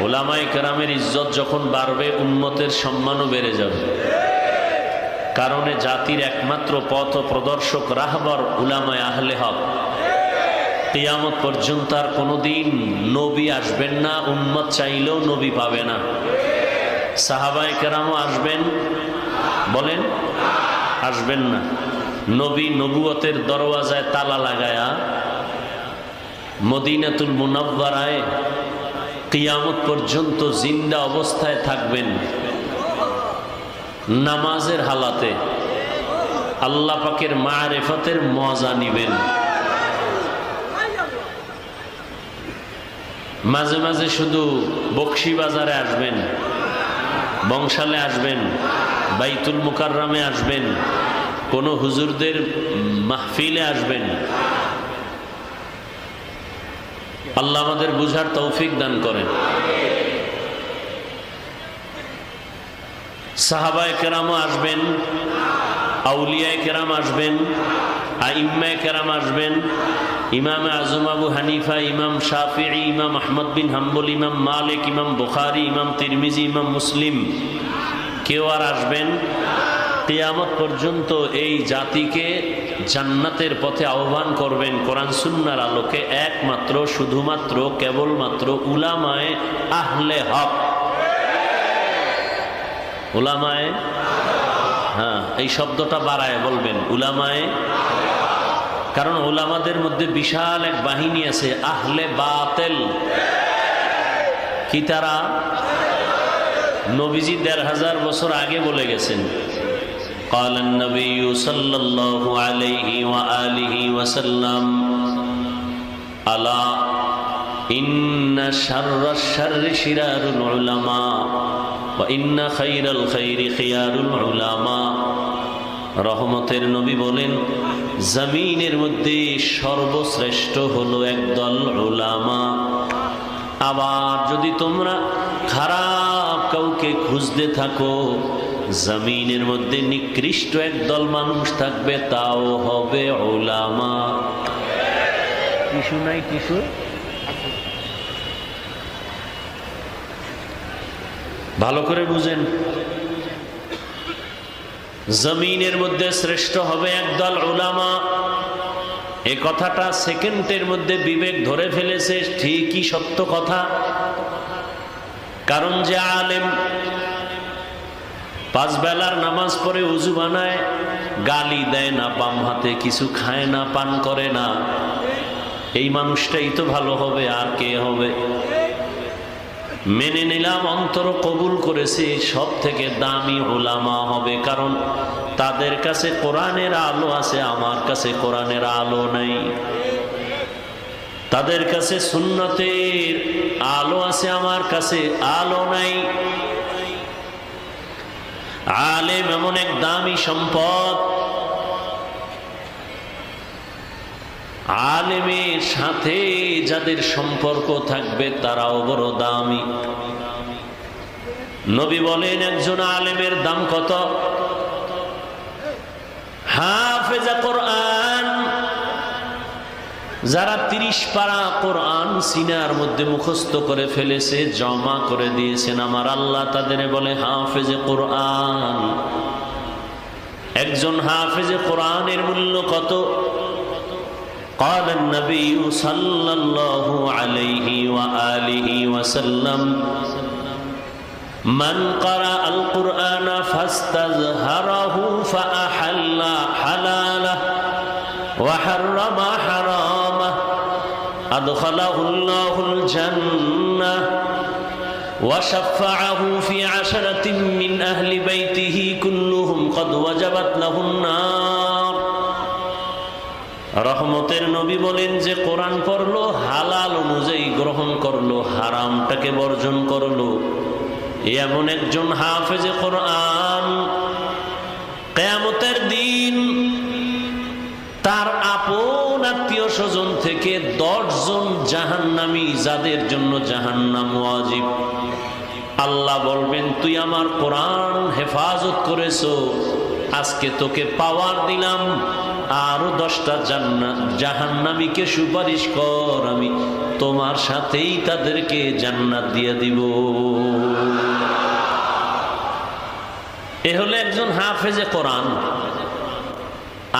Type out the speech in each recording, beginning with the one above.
উলামায়ে কেরামের ইজ্জত যখন বাড়বে, উম্মতের সম্মানও বেড়ে যাবে। কারণে জাতির একমাত্র পথ প্রদর্শক রাহবার উলামায়ে আহলে হক। কিয়ামত পর্যন্ত আর কোনোদিন নবী আসবেন না, উম্মত চাইলেও নবী পাবে না। সাহাবায়ে কেরামও আসবেন? বলেন, আসবেন না। নবী নবুয়তের দরওয়াজায় তালা লাগায়া মদিনাতুল মুনাওয়ারায় কিয়ামত পর্যন্ত জিন্দা অবস্থায় থাকবেন, নামাজের হালাতে আল্লাহ পাকের মারিফতের মজা নিবেন। মাঝে মাঝে শুধু বকশিবাজারে আসবেন, বংশালে আসবেন, বাইতুল মুকাররমে আসবেন, কোন হুজুরদের মাহফিলে আসবেন। আল্লাহ আমাদের বুঝার তৌফিক দান করেন। সাহাবায়ে কেরাম আসবেন, আউলিয়ায়ে কেরাম আসবেন, আইম্মায়ে কেরাম আসবেন, ইমাম আজম আবু হানিফা, ইমাম শাফিঈ, ইমাম আহমদ বিন হাম্বল, ইমাম মালিক, ইমাম বুখারী, ইমাম তিরমিজি, ইমাম মুসলিম। কেউ আর আসবেন? কিয়ামত পর্যন্ত এই জাতিকে জান্নাতের পথে আহ্বান করবেন কোরআন সুন্নাহর আলোকে একমাত্র, শুধুমাত্র, কেবলমাত্র উলামায়ে আহলে হক। উলামায়ে, হ্যাঁ, এই শব্দটা বাড়ায় বলবেন, উলামায়ে। কারণ উলামাদের মধ্যে বিশাল এক বাহিনী আছে, আহলে বাতিল। কি তারা? নবীজি ১৫০০ বছর আগে বলে গেছেন, قال النبي صلى الله عليه وآله وسلم ألا إن شر الشر شرار العلماء وإن خير الخير خيار العلماء। রহমতের নবী বলেন, জমিনের মধ্যে সর্বশ্রেষ্ঠ হলো একদল উলামা। আবার যদি তোমরা খারাপ কাউকে খুঁজতে থাকো, জমিনের মধ্যে নিকৃষ্ট একদল মানুষ থাকবে, তাও হবে উলামা। টিস্যু নাই? টিস্যু ভালো করে বুঝেন। জমিনের মধ্যে শ্রেষ্ঠ হবে একদল উলামা। এ কথাটা সেকেন্ডের মধ্যে বিবেক ধরে ফেলেছে, ঠিকই সত্য কথা। কারণ যে আলেম 5 বেলার নামাজ পড়ে উজু বানায়, গালি দেয় না বাম হাতে, কিছু খায় না, পান করে না, এই মানুষটাই তো ভালো হবে। আর কে হবে? মেনে নিলাম, অন্তর কবুল করেছে, সব থেকে দামি উলামা হবে। কারণ তাদের কাছে কোরআনের আলো আছে, আমার কাছে কোরআনের আলো নাই। তাদের কাছে সুন্নতের আলো আছে, আমার কাছে আলো নাই। আলেম এমন এক দামি সম্পদ, আলেমের সাথে যাদের সম্পর্ক থাকবে তারাও বড় দামি। নবী বলেন, একজন আলেমের দাম কত? হাফেজা কোরআন, যারা 30 পারা কোরআন সিনার মধ্যে মুখস্থ করে ফেলেছে, জমা করে দিয়েছেন, আমার আল্লাহ তাদের বলে হাফেজে কোরআন। একজন হাফেজে কোরআনের মূল্য কত? قال النبي صلى الله عليه وآله وسلم من قرأ القرآن فاستظهره فأحل حلاله وحرم حرامه أدخله الله الجنة وشفعه في 10 من أهل بيته كلهم قد وجبت له النار। রহমতের নবী বলেন, যে কোরআন পড়লো, হালাল অনুযায়ী গ্রহণ করলো, হারামটাকে বর্জন করলো, এমন একজন হাফেজে কোরআন কিয়ামতের দিন তার আপন আত্মীয় স্বজন থেকে 10 জন জাহান্নামী, যাদের জন্য জাহান্নাম ওয়াজিব, আল্লাহ বলবেন, তুই আমার কোরআন হেফাজত করেছো, আজকে তোকে পাওয়ার দিলাম, আরো 10টা জাহান্নামীকে সুপারিশ কর, আমি তোমার সাথেই তাদেরকে জান্নাত দিয়ে দিব। এ হলো একজন হাফেজে কোরআন।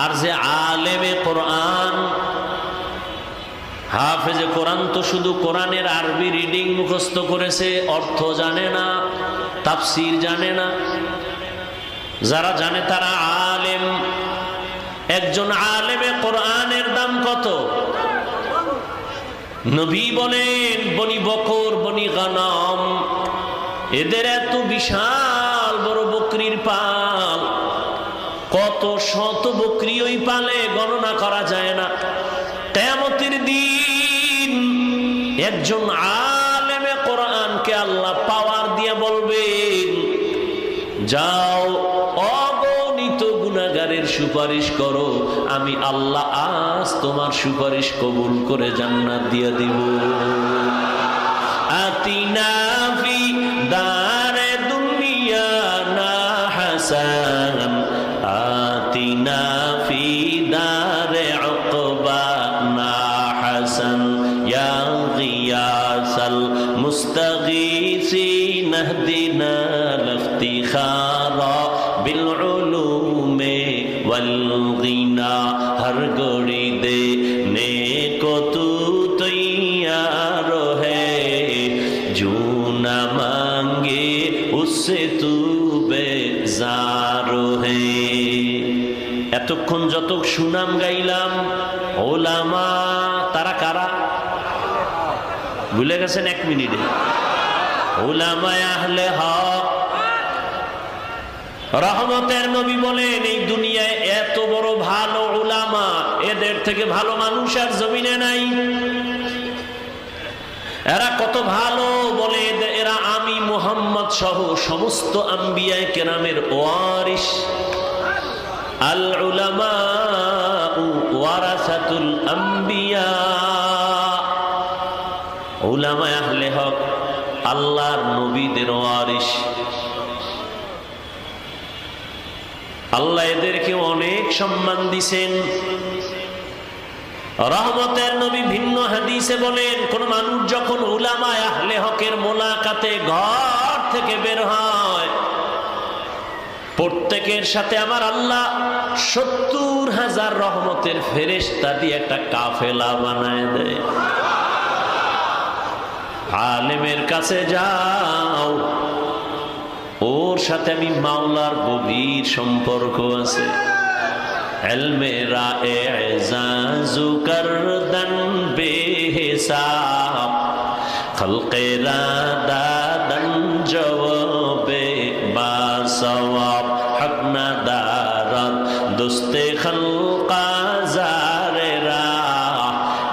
আর যে আলেমে কোরআন, হাফেজে কোরআন তো শুধু কোরআনের আরবি রিডিং মুখস্থ করেছে, অর্থ জানে না, তাফসীর জানে না। যারা জানে তারা আলেম। একজন আলেমে কোরআনের দাম কত? নবী বলেন বনি বকর, বনি গানাম, এদের এত বিশাল বড় বকরির পাল, কত শত বকরি ওই পালে গণনা করা যায় না। কিয়ামতের দিন একজন আলেমে কোরআনকে আল্লাহ পাওয়ার দিয়ে বলবেন, যাও অগণিত গুনাহগারের সুপারিশ করো, আমি আল্লাহ আজ তোমার সুপারিশ কবুল করে জান্নাত দিয়ে দিব। আতিনা ফি দারে দুনিয়া না হাসান, আতিনা ফি দারে উকবা না হাসান, ইয়া গিয়াসাল মুস্তাগীসিন ইহদিনা লিফতিখারা বিল উলুমে ওয়াল গিনা, হর গড়ি দে নে কো তু তৈয়ার है, जो न मांगे उससे तू बेजार है। এতক্ষণ যত সুনাম গাইলাম, ওলামা তারা কারা ভুলে গেছেন? 1 মিনিটে ওলামায়ে আহলে হক। রহমতের নবী বলেন, এই দুনিয়ায় এত বড় ভালো উলামা, এদের থেকে ভালো মানুষ আর জমিনে নাই। এরা কত ভালো বলে, এরা আমি মুহাম্মদ সহ সমস্ত আম্বিয়া কেরামের ওয়ারিস। আল উলামা ওয়ারাসাতুল আম্বিয়া। উলামায়ে আহলে হক আল্লাহর নবীদের ওয়ারিস। আল্লাহ এদেরকে অনেক সম্মান দিছেন। রহমতের নবী ভিন্ন হাদিসে বলেন, কোন মানুষ যখন উলামায়ে আহলে হকের মোলাকাতে ঘর থেকে বের হয়, প্রত্যেকের সাথে আমার আল্লাহ 70,000 রহমতের ফেরেশতা দিয়ে একটা কাফেলা বানায় দেয়। আলেমের কাছে যাও, ওর সাথে আমি মাওলার গভীর সম্পর্ক আছে। ইলমে রায়ে এজাজু করদন বেহিসাব, খলকে রাদাদন জওয়াবে বাসওয়াব, হক নাদারাত দোস্তে খলকা জারেরা,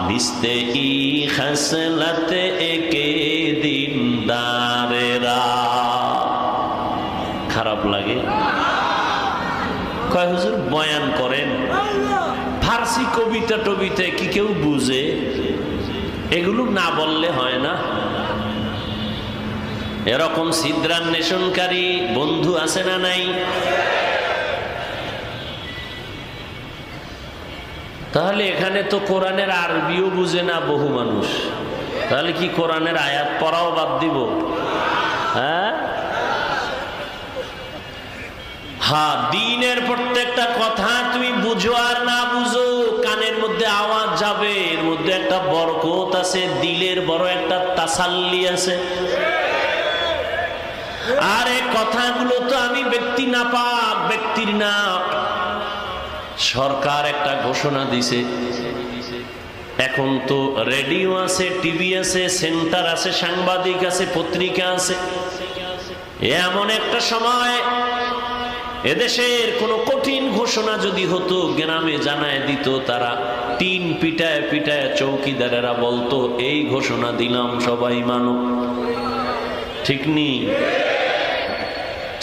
নিস্তে ই খসলত একে দিনদারেরা। খারাপ লাগে? কয় হুজুর বয়ান করেন, ফার্সি কবিতা টবিতা কি কেউ বুঝে? এগুলো না বললে হয় না। এরকম ছিদ্রান্বেষণকারী বন্ধু আছে না নাই? তাহলে এখানে তো কোরআনের আরবিও বুঝে না বহু মানুষ, তাহলে কি কোরআনের আয়াত পড়াও বাদ দিব? হ্যাঁ, দ্বীনের প্রত্যেকটা কথা তুমি বুঝো আর না বুঝো, কানের মধ্যে আওয়াজ যাবে, এর মধ্যে একটা বরকত আছে, দিলের বড় একটা তাসাল্লি আছে। আর এই কথাগুলো তো আমি ব্যক্তি না পাক, ব্যক্তির না, সরকার একটা ঘোষণা দিছে। এখন তো রেডিও আছে, টিভি আছে, সেন্টার আছে, সাংবাদিক আছে, পত্রিকা আছে। এমন একটা সময় এদেশের কোন কঠিন ঘোষণা যদি হতো, গ্রামে জানায় দিত, তারা টিন পিটায় পিটায় চৌকিদারেরা বলতো, এই ঘোষণা দিলাম সবাই মানো। ঠিক নি?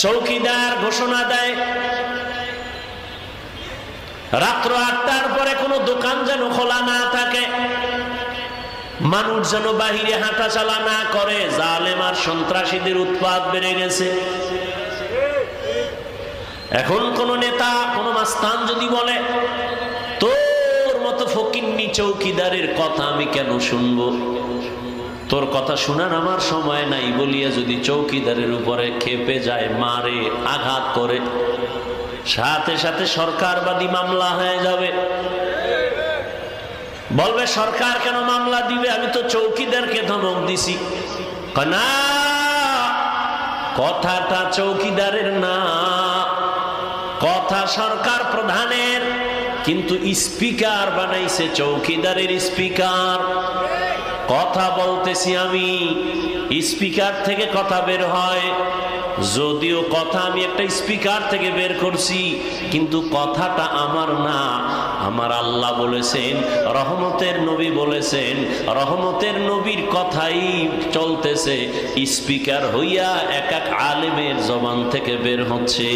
চৌকিদার ঘোষণা দেয়, রাত্র 8টার পরে কোনো দোকান যেন খোলা না থাকে, মানুষ যেন বাহিরে হাঁটা চলা না করে। জালেম আর সন্ত্রাসীদের উৎপাত বেড়ে গেছে। এখন কোন নেতা, কোন মাস্তান যদি বলে, তোর মতো ফকিন্নি চৌকিদারের কথা আমি কেন শুনবো, তোর কথা শোনার আমার সময় নাই বলিয়া যদি চৌকিদারের উপরে খেপে যায়, মারে, আঘাত করে, সাথে সাথে সরকারবাদী মামলা হয়ে যাবে। বলবে সরকার কেন মামলা দিবে, আমি তো চৌকিদারকে ধমক দিছি। না, কথাটা চৌকিদারের না, কথা সরকার প্রধানের, কিন্তু স্পিকার বানাইছে চৌকিদারের স্পিকার। কথা বলতেছি আমি, স্পিকার থেকে কথা বের হয়, যদিও কথা আমি একটা স্পিকার থেকে বের করছি, কিন্তু কথাটা আমার না। আমার আল্লাহ বলেছেন, রহমতের নবী বলেছেন, রহমতের নবীর কথাই চলতেছে, স্পিকার হইয়া এক এক আলেমের জবান থেকে বের হচ্ছে।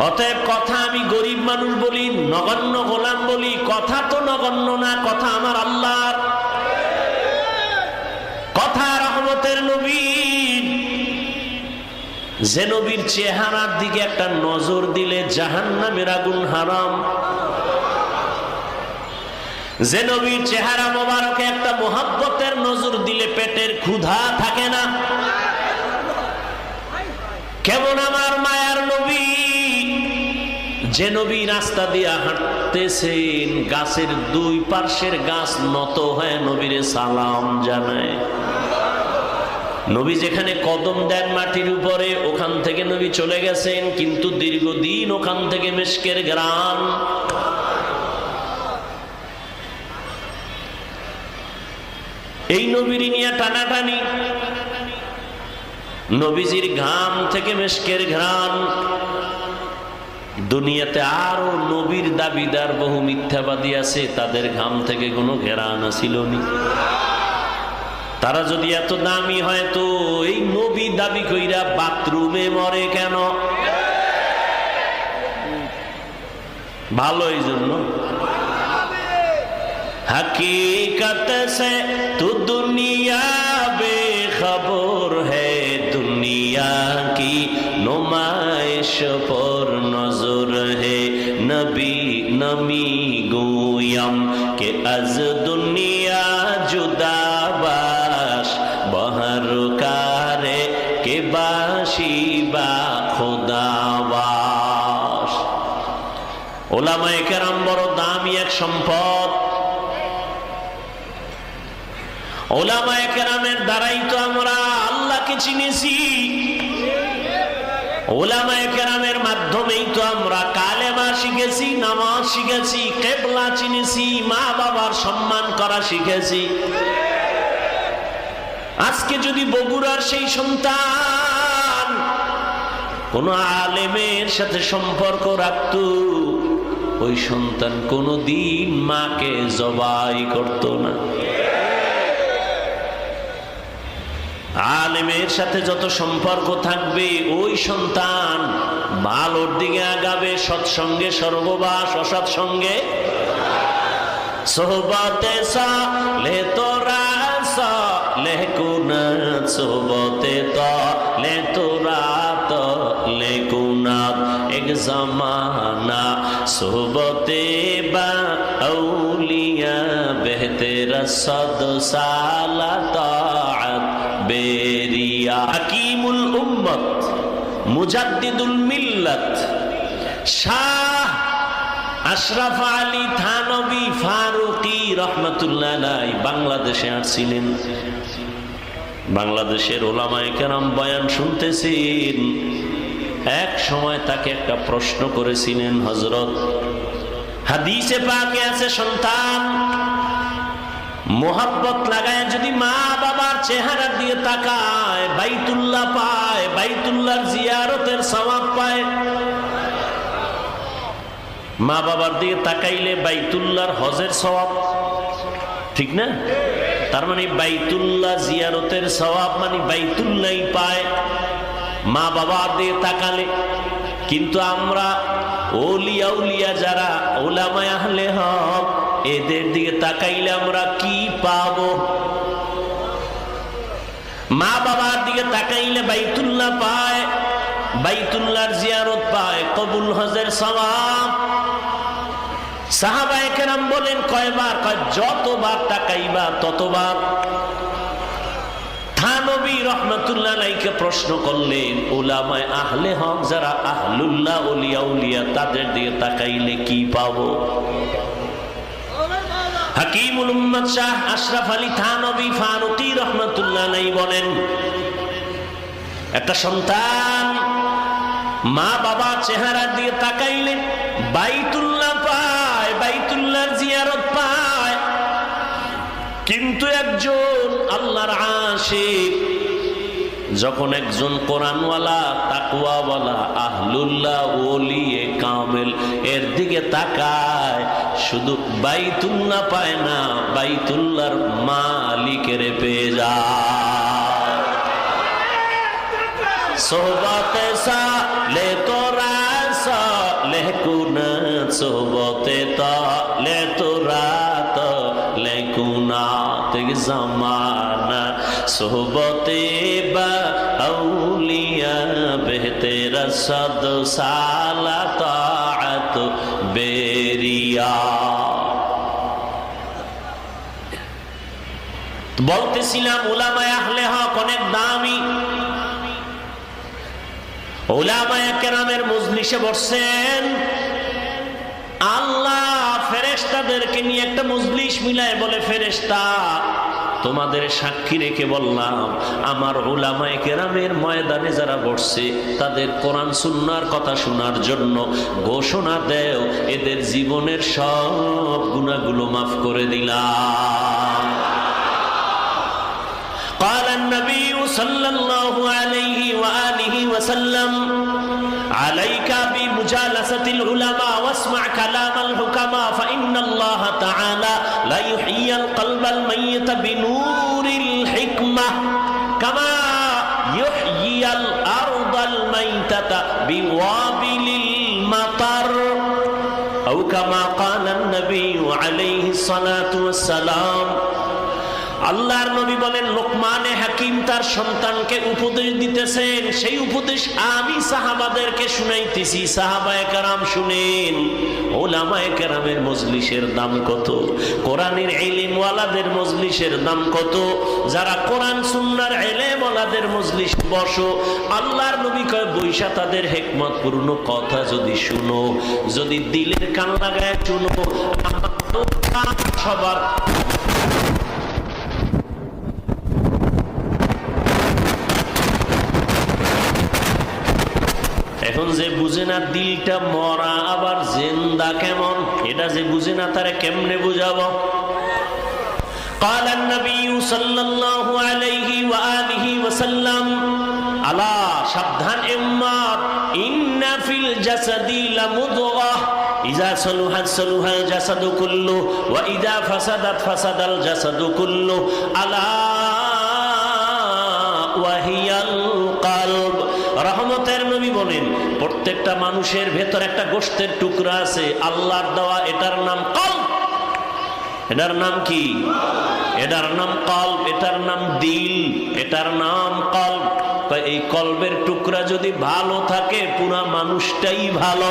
অতএব কথা আমি গরিব মানুষ বলি, নগণ্য গোলাম বলি, কথা তো নগণ্য না, কথা আমার আল্লাহর কথা। রহমতের নবী, যে নবীর চেহারার দিকে একটা নজর দিলে জাহান্নামের আগুন হারাম, যে নবীর চেহারা মোবারকে একটা মোহাব্বতের নজর দিলে পেটের ক্ষুধা থাকে না। কেমন আমার মায়ার নবী, যে নবী রাস্তা দিয়া হাঁটতেছেন, গাছের দুই পার্শ্বের গাছ নত হয়ে নবীরে সালাম জানায়। নবী যেখানে কদম দেন মাটির উপরে, ওখান থেকে নবী চলে গেছেন, কিন্তু দীর্ঘদিন ওখান থেকে মিশকের ঘ্রাণ। এই নবীর নিয়ে টানাটানি, নবীজির ঘাম থেকে মিশকের ঘ্রাণ। দুনিয়াতে আরো নবীর দাবিদার বহু মিথ্যাবাদী আছে, তাদের ঘাম থেকে কোনো ঘেরান ছিল না। তারা যদি এত দামি হয় তো এই নবী দাবি কইরা বাথরুমে মরে কেন? ভালো এই জন্য। हकीकत से तू दुनिया बेखबर है, दुनिया की नुमाइश पर नजर है। नबी नमी गोयम के अज दुनिया जुदा बाश, बहर कारे के बाशी बा खुदा बाश। ওলামায়ে কেরাম বড় দামি এক সম্পদ। ওলামায়ে কেরামের দ্বারাই তো আমরা আল্লাহকে চিনেছি, ওলামায়ে কেরামের মাধ্যমেই তো আমরা কালেমা শিখেছি, নামাজ শিখেছি, কিবলা চিনেছি, মা বাবার সম্মান করা শিখেছি। আজকে যদি বগুড়ার সেই সন্তান কোন আলেমের সাথে সম্পর্ক রাখত, ওই সন্তান কোনদিন মাকে জবাই করত না। আলেমের সাথে যত সম্পর্ক থাকবে, ওই সন্তান ভালোর দিকে আগাবে। সৎসঙ্গে স্বর্গবাস, অসৎসঙ্গে সোহবতে সালে তোরা সালে কুনাত, সোহবতে তালে তোরা তালে কুনাত। এক জামানা সোহবতে বা আউলিয়া বেহতেরা সদ সালা তাআত বেরিয়া। হাকিমুল উম্মত, মুজাদ্দিদুল মিল্লাত, শাহ আশরাফ আলী থানভী ফারুকী রহমাতুল্লাহ আলাইহি বাংলাদেশে আসছিলেন। বাংলাদেশের ওলামায়ে কেরাম বয়ান শুনতেছেন। এক সময় তাকে একটা প্রশ্ন করেছিলেন হযরত। হাদিসে পাকে আছে, সন্তান মোহাব্বত লাগায় যদি মা বাবার চেহারা দিয়ে তাকায়, বাইতুল্লাহ পায়, বাইতুল্লাহর জিয়ারতের সওয়াব পায়। মা বাবার দিকে তাকাইলে বাইতুল্লাহর হজের সওয়াব, ঠিক না? তার মানে বাইতুল্লাহ জিয়ারতের সওয়াব মানে বাইতুল্লাহই পায় মা বাবার দিকে তাকালে। কিন্তু আমরা ওলিয়া উলিয়া যারা ওলামায়ে আহলে হক, এদের দিকে তাকাইলে আমরা কি পাবো? মা বাবার দিকে তাকাইলে বাইতুল্লাহ পায়, বাইতুল্লাহর জিয়ারত পায়, কবুল হজের সওয়াব। সাহাবায়ে কেরাম বলেন কয়বার? কয় যতবার তাকাইবা ততবার। থানবী রহমাতুল্লাহ আলাইহিকে প্রশ্ন করলেন, উলামায়ে আহলে হক যারা আহলুল্লাহ ওলিয়া উলিয়া তাদের দিকে তাকাইলে কি পাবো? হাকিমুল উম্মাত শাহ আশরাফ আলী থানবী ফারুকী রহমাতুল্লাহ আলাইহি বলেন, একটা সন্তান মা বাবা চেহারা দিয়ে তাকাইলে বাইতুল্লাহ পায়, বাইতুল্লাহর জিয়ারত পায়। কিন্তু একজন আল্লাহর আশিক যখন একজন কোরআনওয়ালা তাকওয়াওয়ালা আহলুল্লাহ ওলিয়ে কামেল এর দিকে তাকায়, শুধু বাইতুল্লাহ পায় না, বাইতুল্লাহর মালিকের পেয়ে যায়। সোহবতে সালে তোরা সালে কুনা, সোহবতে তালে তোরা তালে কুনা, তেগ জামানা সোহবতে বা আউলিয়া বেহতের সদ সালা তাআত বেরিয়া। বলতেছিলাম উলামায়ে আহলে হক অনেক দামি। উলামায়ে কেরামের মজলিসে বসছেন, আল্লাহ ফেরেশতাদেরকে নিয়ে একটা মজলিস মিলায় বলে, ফেরেশতা তোমাদের সাক্ষী রেখে বললাম আমার উলামায়ে কেরামের ময়দানে যারা বসছে তাদের কোরআন সুন্নাহর কথা শোনার জন্য ঘোষণা দেও, এদের জীবনের সব গুনাহগুলো মাফ করে দিলাম। قال النبي صلى الله عليه وآله وسلم عليك بمجالسة العلماء واسمع كلام الحكماء فإن الله تعالى لا يحيي القلب الميت بنور الحكمة كما يحيي الأرض الميتة بوابل المطر أو كما قال النبي عليه الصلاة والسلام। আল্লাহর নবী বলেন, লোকমানে হাকিম তার সন্তানকে উপদেশ দিতেছেন, সেই উপদেশ আমি সাহাবাদেরকে শুনাইতেছি। সাহাবায়ে কেরাম শুনেন। উলামায়ে কেরামের মজলিসের দাম কত, কোরআনের ইলম ওয়ালাদের মজলিসের দাম কত। যারা কোরআন সুন্নাহর ইলম ওয়ালাদের মজলিস বসো, আল্লাহর নবী কয় বৈশা তাদের হিকমতপূর্ণ কথা যদি শুনো, যদি দিলের কান লাগায় শুনো, সবার এখন যে বুঝে না দিলটা মরা আবার জিন্দা কেমন, এটা যে বুঝে না তারে কেমনে বুঝাবো? قال النبي صلى الله عليه وآله وسلم আলা সাবধান উম্মত, ইন্না ফিল জাসাদি লামুদগাহ ইযা সালুহাত সালুহাল জাসাদু কুল্লু ওয়া ইযা ফাসাদাত ফাসাদাল জাসাদু কুল্লু আলা ওয়া হিয়াল কলব। রহমতের নবী বলেন, প্রত্যেকটা মানুষের ভেতর একটা গোশতের টুকরা আছে আল্লাহর দেওয়া, এটার নাম কলব। এটার নাম কি? এটার নাম কলব, এটার নাম দিল, এটার নাম কলব। এই কলবের টুকরা যদি ভালো থাকে পুরা মানুষটাই ভালো,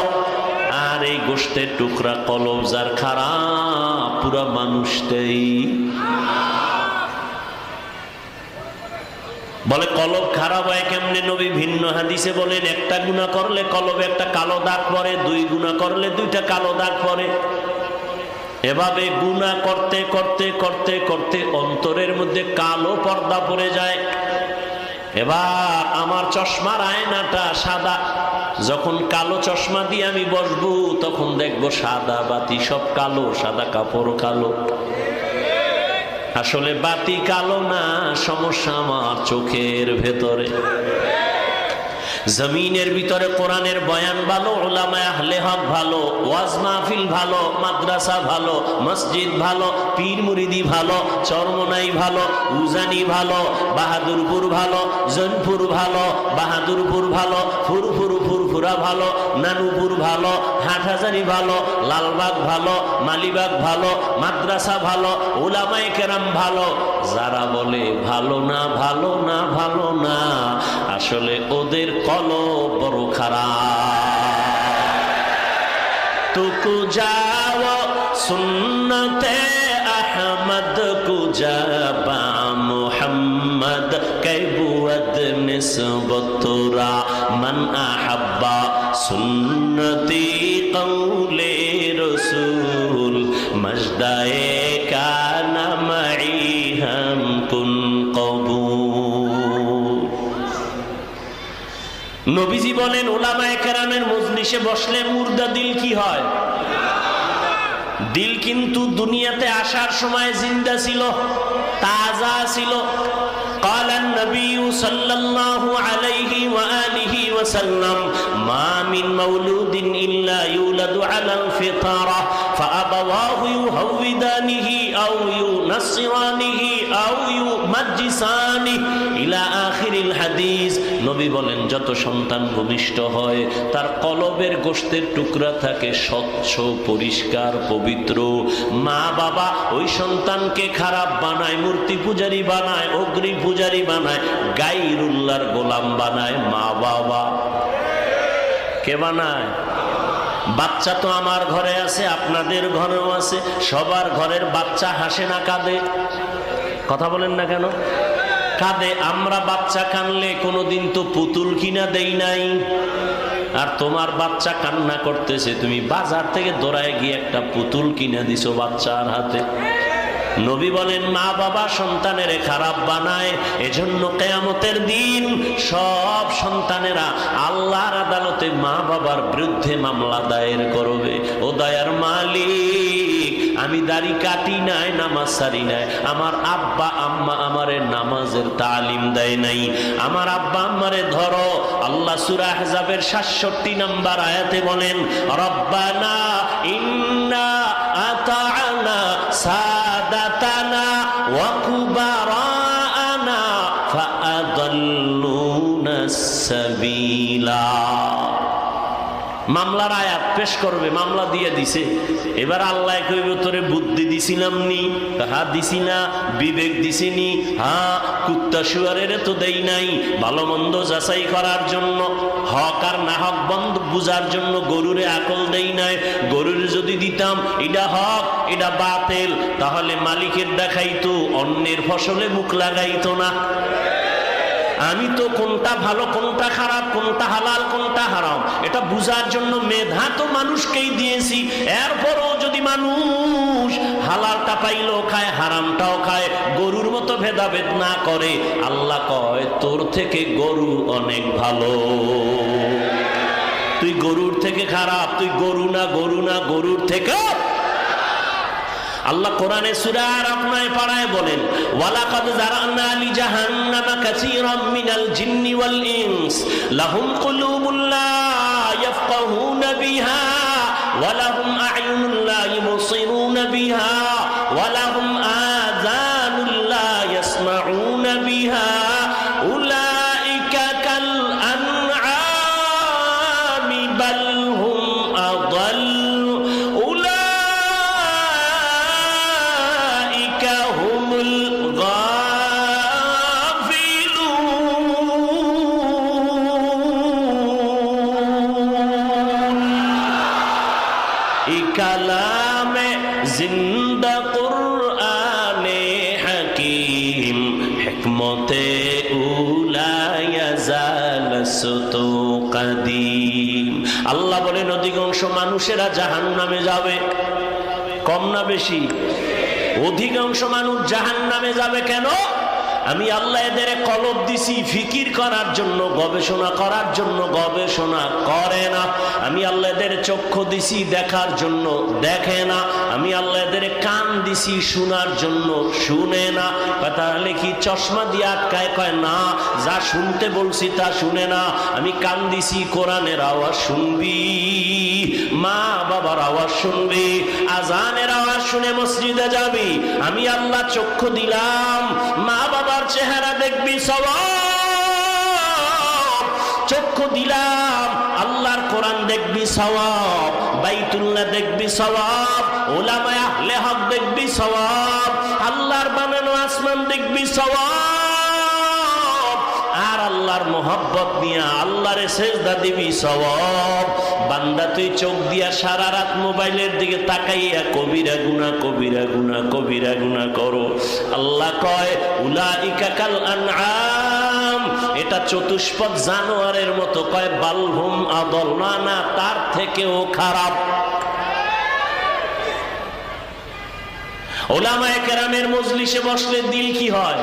আর এই গোশতের টুকরা কলব যার খারাপ পুরা মানুষটাই। বলে কলব খারাপ হয় কেমনে? নবী ভিন্ন হাদিসে বলেন, একটা গুনাহ করলে কলবে একটা কালো দাগ পড়ে, দুই গুনাহ করলে দুইটা কালো দাগ পড়ে। এভাবে গুনাহ করতে করতে করতে করতে অন্তরের মধ্যে কালো পর্দা পড়ে যায়। এবার আমার চশমার আয়নাটা সাদা, যখন কালো চশমা দিয়ে আমি বসবো তখন দেখবো সাদা বাতি সব কালো, সাদা কাপড় কালো। আসলে বাতি কালো না, সমস্যা আমার চোখের ভেতরে। জমিনের ভিতরে কোরআনের বয়ান ভালো, উলামায়ে আহলে হক ভালো, ওয়াজ মাহফিল ভালো, মাদ্রাসা ভালো, মসজিদ ভালো, পীর মুরিদি ভালো, চরমনাই ভালো, উজানি ভালো, বাহাদুরপুর ভালো, জৈনপুর ভালো, বাহাদুরপুর ভালো, ফুরফুরা ভালো, নানুপুর ভালো, হাটহাজারী ভালো, লালবাগ ভালো, মালিবাগ ভালো, মাদ্রাসা ভালো, উলামায়ে কেরাম ভালো। যারা বলে ভালো না ভালো না ভালো না, আসলে ওদের কলব বড় খারাপ। তুকু যাও সুন্নতে আহমদ কুজাবা মুহাম্মদ কৈবুয়ত নিসবতুরা মান আহাব্বা সুন্নতি কওলে রসুল মজদায়ে কানা মাই হাম কুন কবুল। নবীজি বলেন উলামায়ে কেরামের মজলিসে বসলে মুর্দা দিল কি হয়? দিল কিন্তু দুনিয়াতে আসার সময় জিন্দা ছিল, তাজা ছিল। قال النبي صلى الله عليه وآله وسلم ما من مولود إلا يولد على الفطرة فأبواه يهودانه أو ينصرانه أو يمجسانه إلى آخر الحديث। নবী বলেন যত সন্তান ভূমিষ্ঠ হয় তার কলবের গোশতের টুকরা থাকে স্বচ্ছ, পরিষ্কার, পবিত্র। মা বাবা ওই সন্তানকে খারাপ বানায়, মূর্তি পূজারী বানায়, অগ্নি পূজারী বানায়, গায়রুল্লাহর গোলাম বানায়। মা বাবা কে বানায়? বাচ্চা তো আমার ঘরে আছে, আপনাদের ঘরেও আছে। সবার ঘরের বাচ্চা হাসে না কাঁদে? কথা বলেন না কেন? কাঁদে। আমরা বাচ্চা কানলে কোনোদিন তো পুতুল কিনা দেই নাই। আর তোমার বাচ্চা কান্না করতেছে, তুমি বাজার থেকে দৌড়ায় গিয়ে একটা পুতুল কিনে দিছো বাচ্চার হাতে। নবী বলেন মা বাবা সন্তানের খারাপ বানায়। এজন্য কিয়ামতের দিন সব সন্তানেরা আল্লাহর আদালতে মা বাবার বিরুদ্ধে মামলা দায়ের করবে। ও দয়ার মালিক, আমি দাড়ি কাটি নাই, নামাজ সারি নাই, আমার আব্বা আম্মা আমারে নামাজের তালিম দেয় নাই, আমার আব্বা আম্মারে ধরো। আল্লাহ সূরা আহজাবের ৬৭ নম্বর আয়াতে বলেন রব্বানা ইন্না আতা'না সাদাতানা ওয়া কুবারানা ফাআদাল্লুনাস সাবিলা। মামলার আয়াত পেশ করবে, মামলা দিয়ে দিছে। এবার আল্লাহ কইবে তোরে বুদ্ধি দিছিলাম নি? হ্যাঁ দিছি না। বিবেক দিছিনি? হ্যাঁ। কুত্তা শুয়ারের তো দেই নাই ভালো মন্দ যাচাই করার জন্য, হক আর না হক বন্ধ বুঝার জন্য গরুরে আকল দেই নাই। গরুর যদি দিতাম এটা হক এটা বাতিল, তাহলে মালিকের দেখাইতো, অন্যের ফসলে মুখ লাগাইতো না। আমি তো কোনটা ভালো কোনটা খারাপ, কোনটা হালাল কোনটা হারাম এটা বুঝার জন্য মেধা তো মানুষকেই দিয়েছি। এরপরও যদি মানুষ হালালটা পাইলেও খায়, হারামটাও খায়, গরুর মতো ভেদাভেদ না করে, আল্লাহ কয় তোর থেকে গরু অনেক ভালো। তুই গরুর থেকে খারাপ, তুই গরু না, গরু না, গরুর থেকে। আল্লাহ কোরআনে সূরা আরাফনায় পাড়ায় বলেন ওয়ালাকাদ যারানা লি জাহান্নামা কাসীরাম মিনাল জিন্নি ওয়াল ইনস লাহুম কুলুবুন লা ইয়াফকাহুনা বিহা ওয়া লাহুম আ'য়ুনুন লা ইবসিরুনা বিহা ওয়া লাহুম আযানুন লা ইয়াসমাউনা বিহা উলাইকা কাল আনআমি বাল হুম আদাল কালামে জিন্দা কুরআনে হাকিম হিকমতে উলা ইয়াজালসতু কাদিম। আল্লাহ বলেন অধিকাংশ মানুষেরা জাহান্নামে যাবে। কম না বেশি? অধিকাংশ মানুষ জাহান্নামে যাবে। কেন? আমি আল্লাহ এদের কলব দিছি ফিকির করার জন্য, গবেষণা করার জন্য, গবেষণা করে না। আমি আল্লাহ এদের চক্ষু দিছি দেখার জন্য, দেখে না। আমি আল্লাহ এদের কান দিছি শোনার জন্য, শুনে না। তাহলে কি চশমা দিয়ে আটকায়? কয় না, যা শুনতে বলছি তা শুনে না। আমি কান দিছি কোরআনের আওয়াজ শুনবি, মা বাবার আওয়াজ শুনবি, আজানের আওয়াজ শুনে মসজিদে যাবি। আমি আল্লাহ চক্ষু দিলাম, মা বাবার চেহারা দেখবি সওয়াব। চক্ষু দিলাম, আল্লাহর কোরআন দেখবি সওয়াব, বাইতুল্লাহ দেখবি সওয়াব, উলামায়ে আহলে হক দেখবি সওয়াব, আল্লাহর বানানো আসমান দেখবি সওয়াব। আর আল্লাহ আল্লাহর মোহাব্বত নিয়ে আল্লাহরে সেজদা দিবি সওয়াব। বান্দা তুই চোখ দিয়া সারা রাত মোবাইলের দিকে তাকাইয়া কবিরা গুনাহ কবিরা গুনাহ কবিরা গুনাহ করো, আল্লাহ কয় উলাইকা কাল আনআম, এটা চতুষ্পদ জানোয়ারের মতো, কয় বালহুম আদল, না না তার থেকেও খারাপ। উলামায়ে কেরামের মজলিসে বসলে দিল কি হয়?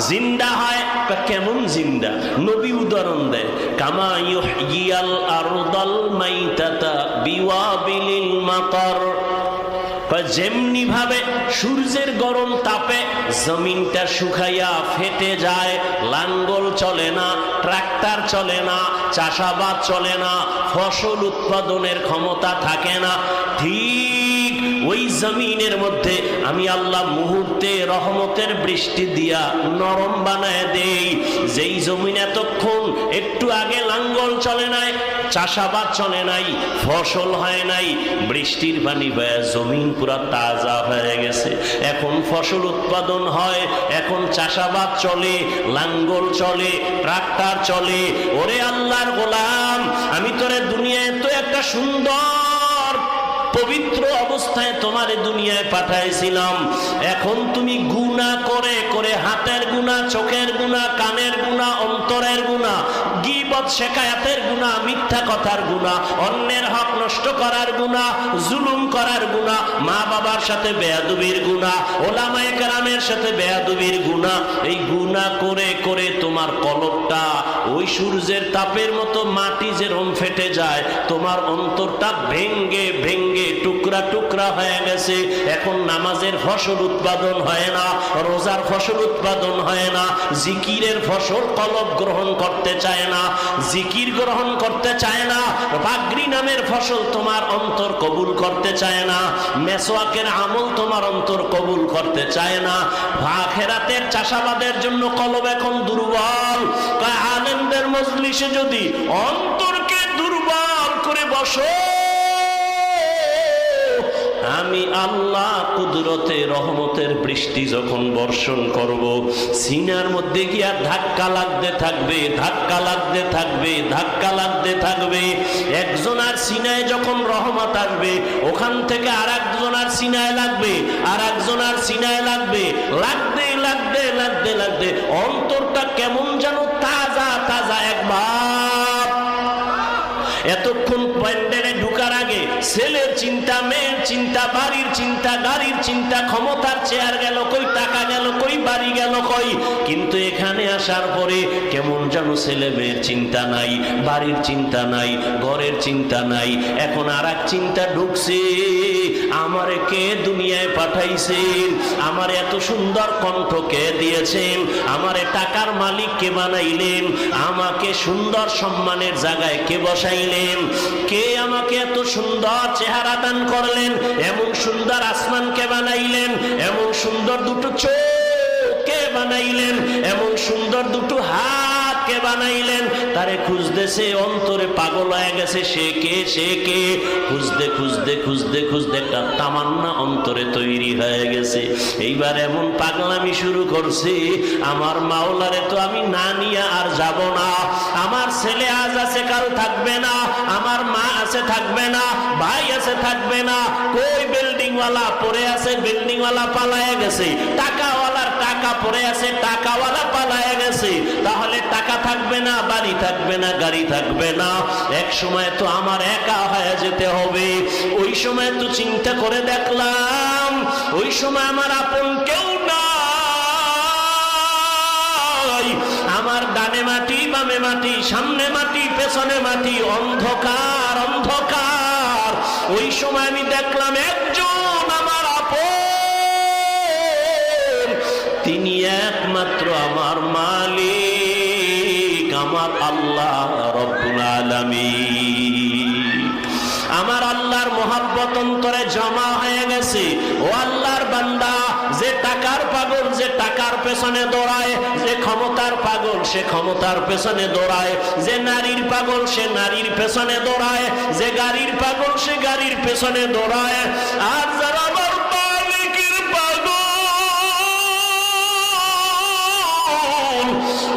জিন্দা হয়। কেমন জিন্দা? নবী উদাহরণ দেয়, কামা ইউহয়িল আরদাল মাইতাতা বিওয়াবিলিল মাতার, যেমনি ভাবে সূর্যের গরম তাপে জমিনটা শুকাইয়া ফেটে যায়, লাঙ্গল চলে না, ট্রাক্টর চলে না, চাষাবাদ চলে না, ফসল উৎপাদনের ক্ষমতা থাকে না, ঠিক ওই জমিনের মধ্যে আমি আল্লাহ মুহূর্তে রহমতের বৃষ্টি দিয়া নরম বানায় দেই। যেই জমিন এতক্ষণ একটু আগে লাঙ্গল চলে নাই, চাষাবাদ চলে নাই, ফসল হয় নাই, বৃষ্টির পানি বয়ে জমিন পুরা তাজা হয়ে গেছে, এখন ফসল উৎপাদন হয়, এখন চাষাবাদ চলে, লাঙ্গল চলে, ট্রাক্টর চলে। ওরে আল্লাহর গোলাম, আমি তোরে দুনিয়ায় তো একটা সুন্দর পবিত্র অবস্থায় তোমারে দুনিয়ায় পাঠাইছিলাম, এখন তুমি গুনাহ করে করে হাতের গুনাহ, চোখের গুনাহ, কানের গুনাহ, অন্তরের গুনাহ, গীবত শিকায়াতের গুনাহ, মিথ্যা কথার গুনাহ, অন্যের হক নষ্ট করার গুনাহ, জুলুম করার গুনাহ, মা বাবার সাথে বেয়াদবির গুনাহ, ওলামায়ে কেরামের সাথে বেয়াদবির গুনাহ, এই গুনাহ করে করে তোমার কলবটা ওই সূর্যের তাপের মতো মাটি যেরকম ফেটে যায়, তোমার অন্তরটা ভেঙ্গে ভেঙ্গে টুকরা টুকরা হয়ে গেছে। এখন নামাজের ফসল উৎপাদন হয় না, রোজার ফসল উৎপাদন হয় না, জিকিরের ফসল কলব গ্রহণ করতে চায় না, জিকির গ্রহণ করতে চায় না, পাগড়ি নামের ফসল তোমার অন্তর কবুল করতে চায় না, মেসওয়াকের আমল তোমার অন্তর কবুল করতে চায় না, আখিরাতের চাষাবাদের জন্য কলব এখন দুর্বল। আলেমদের মজলিসে যদি অন্তরকে দুর্বল করে বসো, আমি আল্লাহ কুদরতে রহমতের বৃষ্টি যখন বর্ষণ করব, সিনার মধ্যে গিয়া ধাক্কা লাগতে থাকবে, ধাক্কা লাগতে থাকবে, ধাক্কা লাগতে থাকবে। একজনের সিনায় যখন রহমত আসবে, ওখান থেকে আর একজনের সিনায় লাগবে, আর একজনের সিনায় লাগবে, লাগতে লাগতে লাগতে লাগতে অন্তরটা কেমন যেন তাজা তাজা। একবার এতক্ষণ প্যান্ডেলে ঢুকার আগে ছেলের চিন্তা, মেয়ের চিন্তা, বাড়ির চিন্তা, গাড়ির চিন্তা, ক্ষমতার চেয়ার গেল কই, টাকা গেল কই, বাড়ি গেল কই, কিন্তু এখানে আসার পরে কেমন যেন ছেলে মেয়ের চিন্তা নাই, বাড়ির চিন্তা নাই, ঘরের চিন্তা নাই। এখন আর এক চিন্তা ঢুকছে, আমারে কে দুনিয়ায় পাঠাইছেন, আমার এত সুন্দর কণ্ঠ কে দিয়েছেন, আমারে টাকার মালিক কে বানাইলেন, আমাকে সুন্দর সম্মানের জায়গায় কে বসাইলেন, কে আমাকে এত সুন্দর চেহারা দান করলেন, এমন সুন্দর আসমান কে বানাইলেন, এমন সুন্দর দুটো চোখ কে বানাইলেন, এমন সুন্দর দুটো হাত কে বানাইলেন। তারে খুঁজতেছে, অন্তরে পাগল হয়ে গেছে, সে কে, সে কে, খুঁজতে খুঁজতে খুঁজতে খুঁজতে একটা তামান্না অন্তরে তৈরি হয়ে গেছে। এইবার এমন পাগলামি শুরু করছে, আমার মাওলারে তো আমি না নিয়ে আর যাব না, আমার ছেলে আজ আছে কাল থাকবে না, আমার মা আছে থাকবে না, ভাই আছে থাকবে না, কই বিল্ডিং ওয়ালা পড়ে আছে, বিল্ডিং ওয়ালা পালায়ে গেছে, টাকাওয়ালার টাকা পড়ে আছে, টাকাওয়ালা পালায়ে গেছে, তাহলে টাকা থাকবে না, বাড়ি থাকবে না, গাড়ি থাকবে না, এক সময় তো আমার একা হয়ে যেতে হবে। ওই সময় তো চিন্তা করে দেখলাম, ওই সময় আমার আপন কেউ নাই, আমার ডানে মাটি, বামে মাটি, সামনে মাটি, পেছনে মাটি, অন্ধকার অন্ধকার। ওই সময় আমি দেখলাম একজন আমার আপন, তিনি একমাত্র আমার মালিক, আমার আল্লাহ রব্বুল আলামিন। আমার আল্লাহর মোহাব্বত অন্তরে জমা হয়ে গেছে। ও আল্লাহর বান্দা, যে টাকার পাগল যে টাকার পেছনে দৌড়ায়, যে ক্ষমতার পাগল সে ক্ষমতার পেছনে দৌড়ায়, যে নারীর পাগল সে নারীর পেছনে দৌড়ায়, যে গাড়ির পাগল সে গাড়ির পেছনে দৌড়ায়, আর যারা আমার মালিকের পাগল,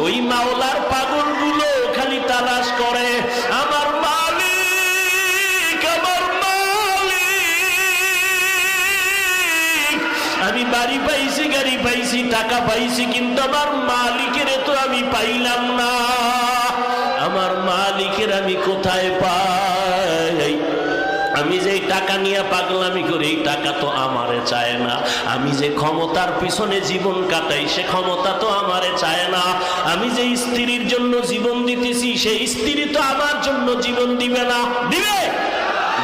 ওই মাওলার পাগলগুলো খালি তালাশ করে আমার মালিক, আমার মালিক। আমি বাড়ি পাইছি, গাড়ি পাইছি, টাকা পাইছি, কিন্তু আমার মালিকের তো আমি পাইলাম না। আমার মালিকের আমি কোথায় পাই? আমি যে টাকা নিয়ে পাগলামি করি, এই টাকা তো আমারে চায় না। আমি যে ক্ষমতার পিছনে জীবন কাটাই, সে ক্ষমতা তো আমারে চায় না। আমি যে স্ত্রীর জন্য জীবন দিতেছি, সেই স্ত্রী তো আমার জন্য জীবন দিবে না। দিবে?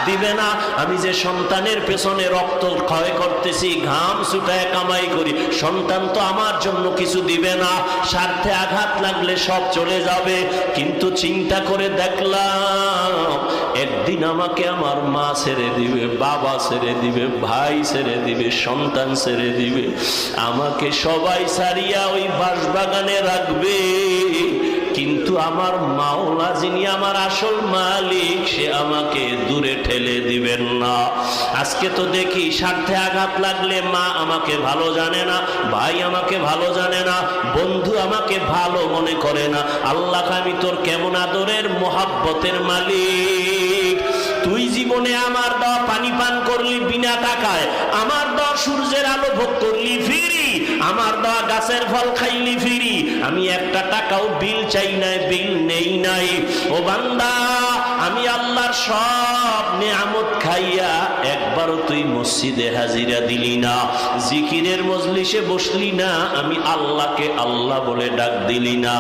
দিবে না। আমি যে সন্তানের পেছনে রক্ত ক্ষয় করতেছি, ঘাম ছুটায় কামাই করি, সন্তান তো আমার জন্য কিছু দিবে না। স্বার্থে আঘাত লাগলে সব চলে যাবে। কিন্তু চিন্তা করে দেখলাম, একদিন আমাকে আমার মা ছেড়ে দিবে, বাবা ছেড়ে দিবে, ভাই ছেড়ে দিবে, সন্তান ছেড়ে দিবে। আমাকে সবাই ছাড়িয়া ওই বাঁশবাগানে রাখবে, কিন্তু আমার মাওলা যিনি আমার আসল মালিক, সে আমাকে দূরে ঠেলে দিবেন না। আজকে তো দেখি স্বার্থে আঘাত লাগলে মা আমাকে ভালো জানে না, ভাই আমাকে ভালো জানে না, বন্ধু আমাকে ভালো মনে করে না। আল্লাহ, আমি তোর কেমন আদরের মোহাব্বতের মালিক। তুই জীবনে আমার দেওয়া পানি পান করলি বিনা টাকায়, আমার দেওয়া সূর্যের আলো ভোগ করলি ফ্রি, আমার দেওয়া গাছের ফল খাইলি ফ্রি। আমি একটা টাকাও বিল চাই নাই, বিল নেই নাই। ও বান্দা, আমি আল্লাহর সব নিয়ামত খাইয়া একবারও তুই মসজিদে হাজিরা দিলি না, জিকিরের মজলিসে বসলি না, আমি আল্লাহকে আল্লাহ বলে ডাক দিলি না।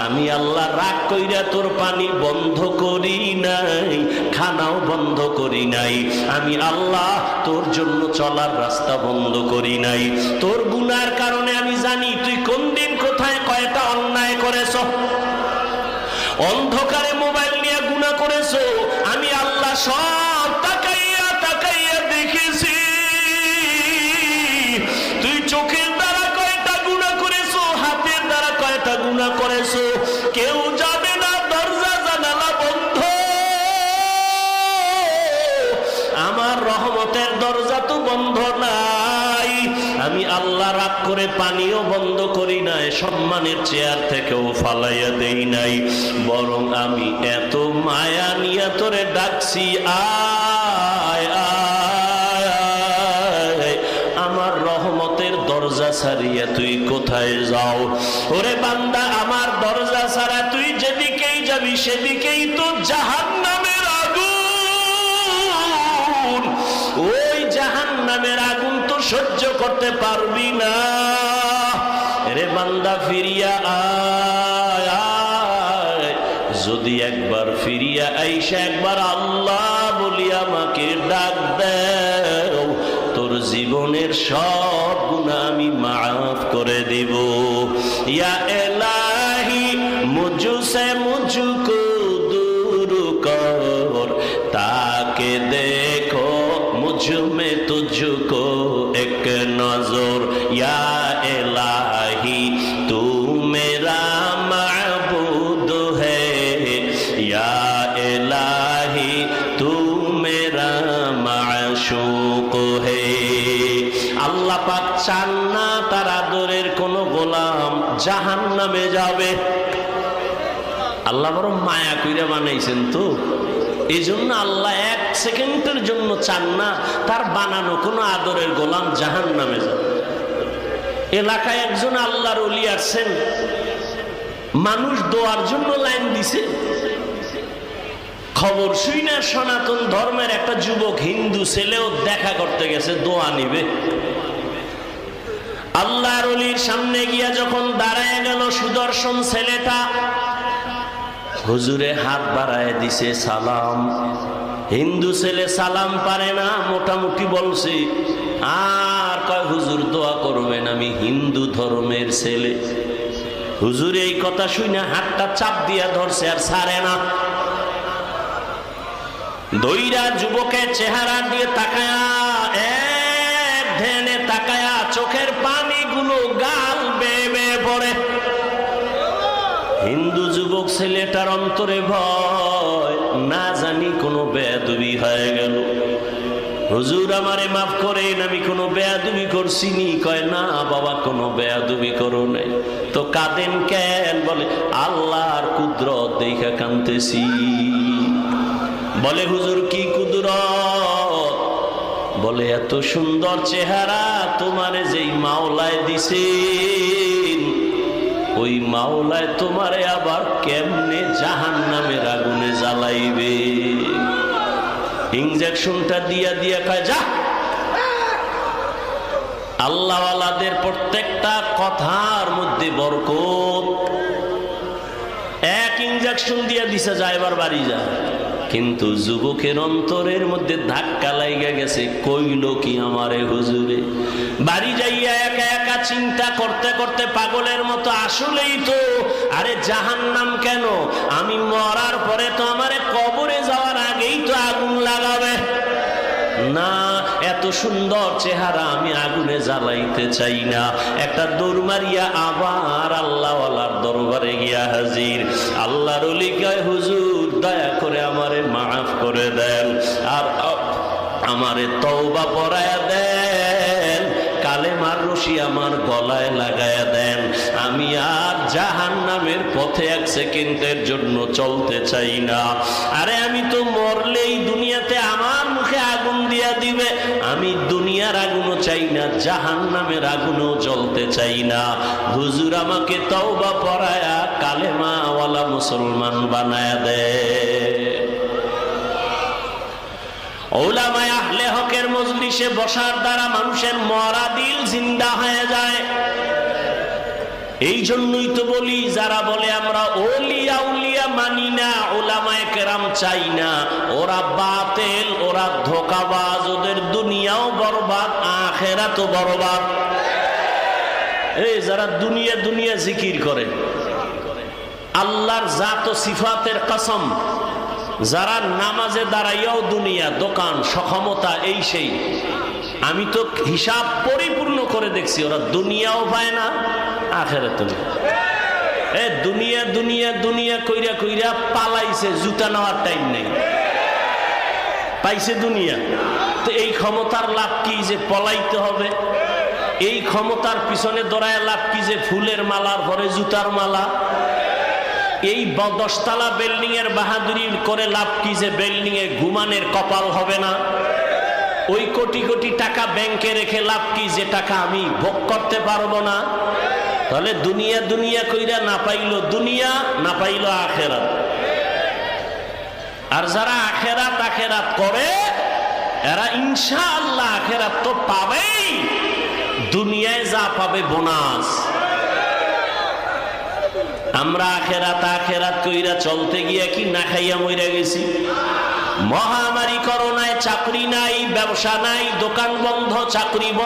আমি আল্লাহ রাগ কইরা তোর পানি বন্ধ করি নাই, খানাও বন্ধ করি নাই। আমি আল্লাহ তোর জন্য চলার রাস্তা বন্ধ করি নাই। তোর গুনার কারণে আমি জানি তুই কোন দিন কোথায় কয়টা অন্যায় করেছ। অন্ধকারে মোবাইল নিয়ে গুনাহ করেছো, আমি আল্লাহ সব তাকাইয়া তাকাইয়া দেখেছি। তুই চোখের দ্বারা কয়টা গুনাহ করেছো, হাতের দ্বারা কয়টা গুনাহ করেছো, কেউ যাবে না, দরজা জানালা বন্ধ। আমার রহমতের দরজা তো বন্ধ নাই। আমি আল্লাহ রাগ করে পানিও বন্ধ করি নাই, সম্মানের চেয়ার থেকেও ফালাইয়া দেই নাই, বরং আমি এত মায়া নিয়ে তোরে ডাকছি, আয় আয় আয়। আমার রহমতের দরজা ছাড়িয়া তুই কোথায় যাও? ওরে বান্দা, আমার দরজা ছাড়া তুই যেদিকেই যাবি সেদিকেই তো জাহান্নামের আগুন। ওই জাহান্নামের আগুন তো সহ্য করতে পারবি না। রে বান্দা, ফিরিয়া আয় আয়। যদি একবার ফিরিয়া আইসা একবার আল্লাহ বলি আমাকে ডাক দাও, তোর জীবনের সব গুনাহ আমি মাফ করে দিব। ইয়া ইলাহি মুঝসে মুঝকো দূর কর, তাকে দেখো मुझ में तुझको एक नजर। या इलाही तू मेरा माबूद है, या इलाही तू मेरा माशूक है। আল্লাহ পাক চান না তার আদরের কোন গোলাম জাহান্নামে যাবে। আল্লাহ বড় মায়া কইরা বানাইছেন তো, এই জন্য আল্লাহ এক সেকেন্ডের জন্য চান না তার বানানো কোনো আদরের গোলাম জাহান্নামে যাবে। এলাকায় একজন আল্লাহর ওলি আসছেন, মানুষ দোয়ার জন্য লাইন দিছে। খবর শুই না সনাতন ধর্মের একটা যুবক হিন্দু ছেলেও দেখা করতে গেছে, দোয়া নিবে। আল্লাহর ওলির সামনে গিয়া যখন দাঁড়ায় গেল, সুদর্শন ছেলেটা হুজুরে হাত বাড়ায় দিছে, সালাম। হিন্দু ছেলে সালাম পারে না, মোটামুটি বলছে, আর কয় হুজুর দোয়া করবেন, আমি হিন্দু ধর্মের ছেলে। হুজুর এই কথা শুনে হাতটা চাপ দিয়া ধরছে, আর ছাড়ে না। দইরা যুবকের চেহারা দিয়ে তাকায়া, এক ধ্যানে তাকায়া, চোখের পানিগুলো গাল বেয়ে বেয়ে পড়ে। হিন্দু যুবক ছেলেটার অন্তরে ভয়, না জানি কোনো বেয়াদবি হয়ে গেল। হুজুর আমারে মাফ করেন, আমি কোনো বেয়াদবি করছি নি? কয় না বাবা, কোনো বেয়াদবি করো নাই। তো কাঁদেন কেন? বলে আল্লাহর কুদরত দেখা কাঁদতেছি। বলে হুজুর কি কুদরত? বলে এত সুন্দর চেহারা তোমারে যেই মাওলায় দিছেন, ওই মাওলায় তোমারে আবার কেমনে জাহান্নামের আগুনে জ্বালাইবে। ইনজেকশনটা দিয়া দিয়া কয় যা। আল্লাহওয়ালাদের প্রত্যেকটা কথার মধ্যে বরকত। এক ইনজেকশন দিয়া দিছে, যা এবার বাড়ি যা। কিন্তু যুবকের অন্তরের মধ্যে ধাক্কা লাইগা গেছে, কইল কি আমারে হুজুরে? বাড়ি যাইয়া একা একা চিন্তা করতে করতে পাগলের মতো, আসলেই তো, আরে জাহান্নাম কেন? আমি মরার পরে তো আমারে কবরে যাওয়ার আগেই তো আগুন লাগাবে না। এত সুন্দর চেহারা আমি আগুনে জ্বালাইতে চাই না। একটা দৌড় মারিয়া আবার আল্লাহওয়ালার দরবারে গিয়া হাজির। আল্লাহর ওলি কয় হুজুর দয়া করে আমারে মাফ করে দেন, আর আমারে তওবা পড়ায়া দেন, কালেমার রশি আমার গলায় লাগায়া দেন। আমি আর জাহান্নামের পথে এক সেকেন্ডের জন্য চলতে চাই না। আরে আমি তো মরলেই দুনিয়াতে আমার মুখে আগুন দিয়া দিবে। আমি দুনিয়ার আগুনও চাই না, জাহান্নামের আগুনও জ্বলতে চাই না। হুজুর আমাকে তওবা পড়ায়া কালেমাওয়ালা মুসলমান বানায়া দেয়। উলামায়ে আহলে হকের মজলিসে বসার দ্বারা মানুষের মরা দিল জিন্দা হয়ে যায়। এই জন্যই তো বলি, যারা বলে আমরা ওলিয়া উলিয়া মানি না, উলামায়ে কেরাম চাই না, ওরা বাতিল, ওরা ধোঁকাবাজ, ওদের দুনিয়াও বরবাদ, আখিরাতও বরবাদ। এই যারা দুনিয়া দুনিয়া জিকির করে, আল্লাহর জাত ও সিফাতের কসম, যারা নামাজে দাঁড়াইয়াও দুনিয়া, দোকান, সক্ষমতা, এই সেই, আমি তো হিসাব পরিপূর্ণ করে দেখছি, ওরা দুনিয়াও পায় না, আখিরাতও না। দুনিয়া দুনিয়া দুনিয়া কইরা কইরা পালাইছে, জুতা নেওয়ার টাইম নেই, পাইছে দুনিয়া। তো এই ক্ষমতার লাভ কি যে পলাইতে হবে? এই ক্ষমতার পিছনে দৌড়ায় লাভ কি যে ফুলের মালার পরে জুতার মালা? এই 10 তলা বিল্ডিং এর বাহাদুরি করে লাভ কি যে বিল্ডিং এ ঘুমানের কপাল হবে না? ওই কোটি কোটি টাকা ব্যাংকে রেখে লাভ কি যে টাকা আমি ভোগ করতে পারবো না? তাহলে দুনিয়া দুনিয়া কইরা না পাইলো দুনিয়া, না পাইলো আখেরাত। আর যারা আখেরাত আখেরাত করে, এরা ইনশাআল্লাহ আখেরাত তো পাবেই, দুনিয়ায় যা পাবে বোনাস। আমরা আখেরাত আখেরাত কইরা চলতে গিয়া কি না খাইয়া মইরা গেছি। মহামারী করোনায় চাকরি নাই, ব্যবসা নাই, দোকান বন্ধ, চাকরি বন্ধ।